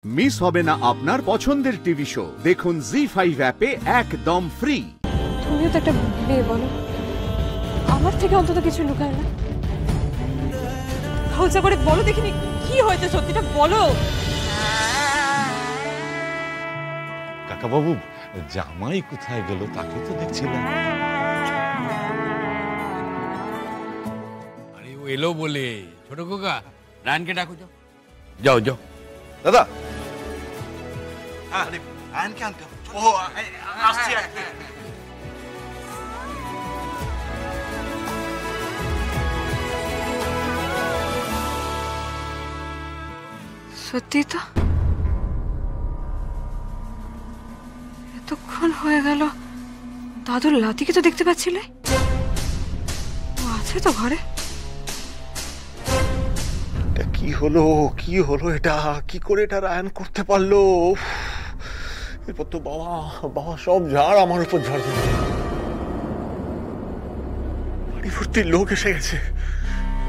Miss হবে না আপনার পছন্দের টিভি শো। দেখুন জি5 অ্যাপে একদম ফ্রি। তুমিও তো একটা মেয়ে, বলো আমার থেকে অন্তত কিছু লুকায় না। হাউজা করে বলো দেখিনি কি হয়েছে, সত্যিটা বলো। কাকা বাবু, জামাই কোথায় গেল তাকে তো দেখছি না। আরে ও এলো বলে। ছোট খোকা, রায়নকে ডাকো, যাও যাও যাও। দাদা, আরে রায়নকে আনতে হবে। ও আসছি। সত্যি তো, এতক্ষণ হয়ে গেল দাদুর লাতিকে তো দেখতে পাচ্ছিলে। ও আছে তো ঘরে। কি হলো কি হলো, এটা কি করে এটা রায়ন করতে পারলো? এরপর তো বাবা বাবা সব ঝাড় আমার উপর ঝাড় দিল। বাড়ি ভর্তি লোক এসে গেছে।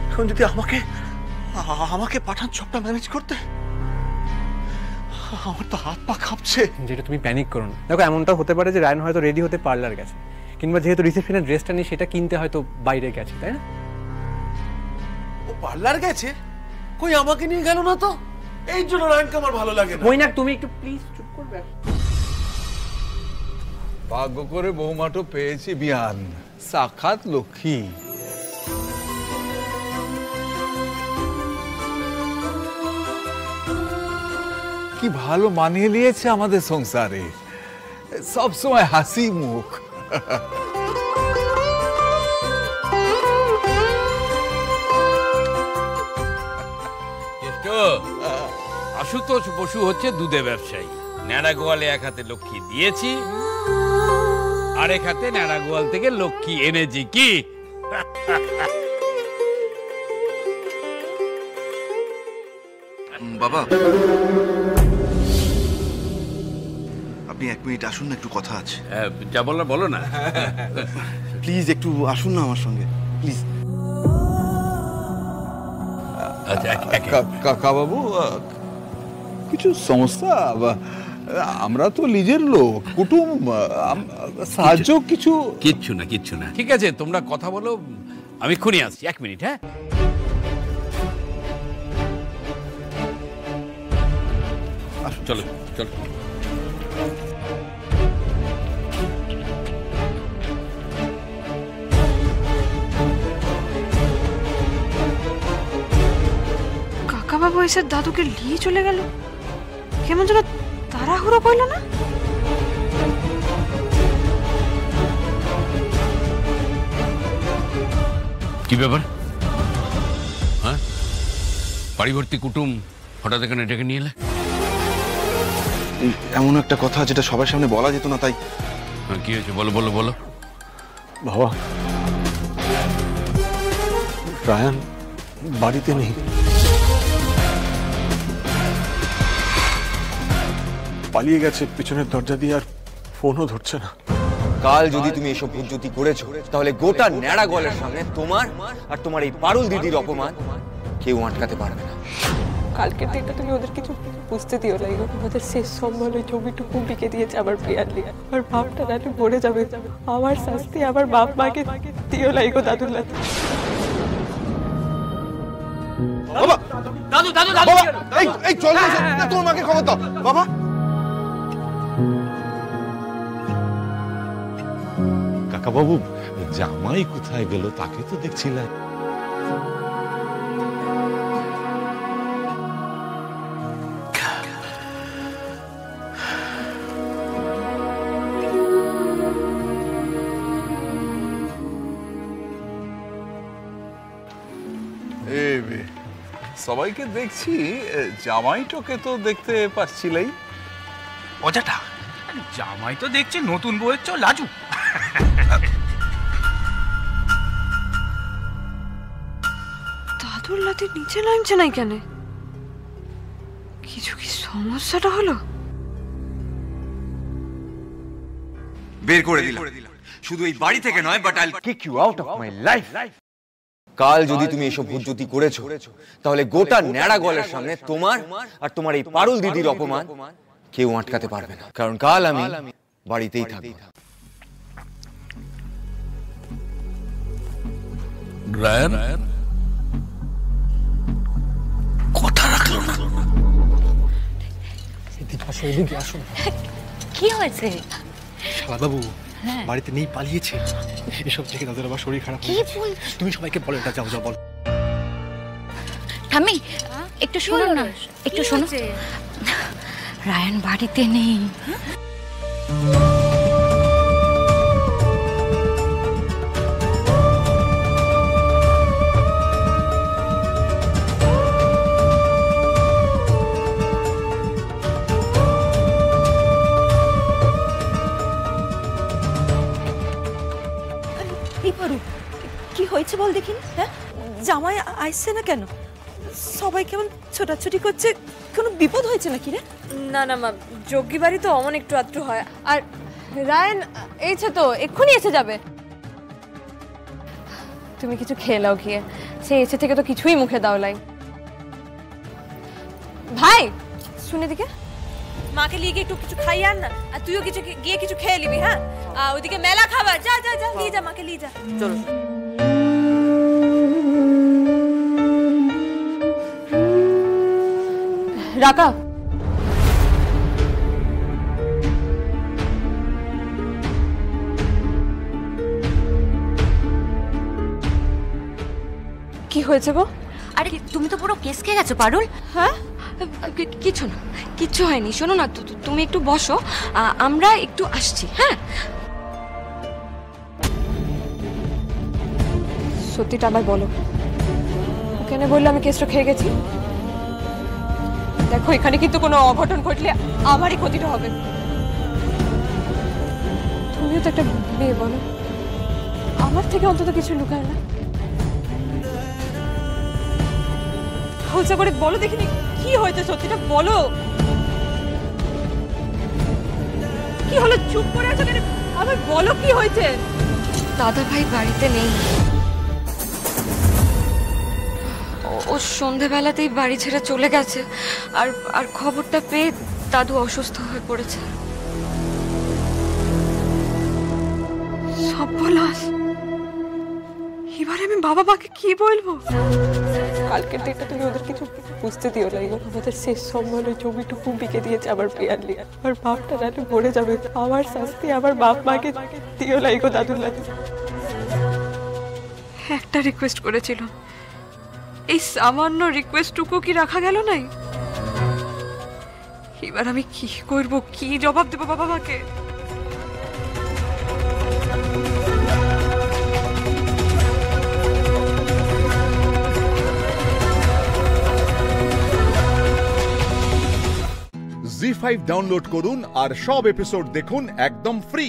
এখন যদি আমাকে পাঠান সবটা ম্যানেজ করতে, আমার তো হাত পা কাঁপছে। যেটা তুমি প্যানিক করো না। দেখো, এমনটা হতে পারে যে রায়ন হয়তো রেডি হতে পার্লার গেছে, কিংবা যেহেতু রিসেপশনের ড্রেসটা নিয়ে সেটা কিনতে হয়তো বাইরে গেছে, তাই না? ও পার্লার গেছে, কই আমাকে নিয়ে গেল না তো। এই জন্য রায়নকে আমার ভালো লাগে না। মইনাক, তুমি একটু প্লিজ চুপ করবে। ভাগ্য করে বৌমাটো পেয়েছি বিয়ান, সাক্ষাৎ লক্ষ্মী। কি ভালো মানিয়ে নিয়েছে আমাদের সংসারে, সব সময় হাসি মুখ। আশুতোষ বসু হচ্ছে দুধে ব্যবসায়ী। ন্যাড়া গোয়ালে এক হাতে লক্ষ্মী দিয়েছি, আর এক হাতে ন্যাড়া গোয়াল থেকে লক্ষ্মী এনেছি। কি বাবা, আপনি 1 মিনিট আসুন না, একটু কথা আছে। যা বলার বলো না। প্লিজ একটু আসুন না আমার সঙ্গে, প্লিজ। কাকা বাবু, কিছু সমস্যা? আমরা তো নিজের লোক, কুটুম, সাহায্য কিছু? কিচ্ছু না কিচ্ছু না, ঠিক আছে তোমরা কথা বলো, আমি এক্ষুনি আসছি। 1 মিনিট। হ্যাঁ, চলো চলো। কাকাবাবু এসে দাদুকে নিয়ে চলে গেল, কেমন যেন তাড়াহুড়ো করলো না? কি ব্যাপার? হ্যাঁ, বাড়িভর্তি কুটুম হঠাৎ এখানে ডেকে নিয়ে এলে? এমন একটা কথা যেটা সবার সামনে বলা যেত না, তাই। কি হয়েছে বলো বলো বলো। বাবা, রায়ান বাড়িতে নেই। পালিয়ে গেছে পিছনের দরজা দিয়ে, আর ফোনও ধরছে না। কাল যদি তুমি এসব ভুলজুতি করেছো, তাহলে গোটা ন্যাড়া গলের সামনে তোমার আর তোমার এই পারুল দিদির অপমান কেউ আটকাতে পারবে না। কালকের দিনটা তুমি ওদের কিছু বুঝতে দিও না। আমাদের শেষ সম্বল ওই জমিটুকু বিকে দিয়েছে আমার প্রিয়ালি। আমার বাপটা নালে মরে যাবে, আমার শাস্তি আমার বাপ মাকে দিও না গো দাদুল্লা। বাবা, দাদু দাদু দাদু, এই চল না, তোর মাকে খবর দাও। বাবা, কাকা বাবু, জামাই কোথায় গেল তাকে তো দেখছি না। সবাইকে দেখছি, জামাইটাকে তো দেখতে পাচ্ছিলাই। মজাটা জামাই তো দেখছে নতুন বউয়ের চেয়ে লাজু। দাদুর লাতি নিচে নামছে নাই কেন? কিছু কি সমস্যাটা হলো? বের করে দিলাম, শুধু এই বাড়ি থেকে নয়, but I'll kick you out of my life. কাল যদি তুমি এসব ভুলজুতি করেছো তাহলে গোটা ন্যাড়া গোয়ালের সামনে তোমার আর তোমার এই পারুল দিদির অপমান কেউ আটকাতে পারবে না, কারণ কাল আমি বাড়িতেই থাকবো। রায়ান কথা রাখলো না। কি হয়েছে? বাবু বাড়িতে নেই, পালিয়েছে। এসব থেকে তাদের আবার শরীর খারাপ। কি বল? তুমি সবাইকে বলো এটা, যাও যাও বল। ঠাম্মি একটু শোনো না, একটু শোনো। রায়ান বাড়িতে নেই। কি হয়েছে বল দেখিনি? হ্যাঁ, জামাই আসছে না কেন? সবাই কেমন ছোটাছুটি করছে, কোনো বিপদ হয়েছে নাকি রে? না না মা, যোগ্যী বাড়ি তো অমন একটু আধটু হয়। আর রায়ান এইছে তো, এক্ষুনি এসে যাবে। তুমি কিছু খেয়ে নাও গিয়ে, সে এসে থেকে তো কিছুই মুখে দাও লাই। ভাই শুনে দিকে, মাকে নিয়ে গিয়ে একটু কিছু খাইয়ে আন না, আর তুইও কিছু গিয়ে কিছু খেয়ে নিবি। হ্যাঁ, ওইদিকে মেলা খাবার, যা যা যা, নিয়ে যা মাকে, নিয়ে যা। চলো। রাকা, কি হয়েছে গো? আরে তুমি তো পুরো কেস খেয়ে গেছো পারুল। হ্যাঁ, কিছু না, কিচ্ছু হয়নি। শোনো না, তুমি একটু বসো, আমরা একটু আসছি। হ্যাঁ, সত্যিটা আবার বলো, কেন বললে আমি কেসটা খেয়ে গেছি? দেখো, এখানে কিন্তু কোনো অঘটন ঘটলে আমারই ক্ষতিটা হবে। তুমিও তো একটা মেয়ে, বলো, আমার থেকে অন্তত কিছু লুকায় না। খোঁজা করে বলো দেখিনি কি হয়েছে, সত্যিটা বলো। কি হলো, চুপ করে আছো কেন? আবার বলো কি হয়েছে। দাদা ভাই বাড়িতে নেই, ও সন্ধেবেলাতেই বাড়ি ছেড়ে চলে গেছে। আর খবরটা পেয়ে দাদু অসুস্থ হয়ে পড়েছে। সব বলাস, এবারে আমি বাবা মাকে কি বলবো? কালকের দিনটা তুমি ওদের কিছু বুঝতে দিও না। আমাদের শেষ সম্মান ওই জমিটুকু বিকে দিয়েছে আমার প্রিয়ার লিয়া। আমার বাপটা রাতে মরে যাবে, আমার শাস্তি আমার বাপ মাকে দিও না গো দাদুল্লা। একটা রিকোয়েস্ট করেছিল, এই সামান্য রিকোয়েস্টটুকু কি রাখা গেল নাই? এবার আমি কি করব, কি জবাব দেব বাবা মাকে? জি5 ডাউনলোড করুন আর সব এপিসোড দেখুন একদম ফ্রি।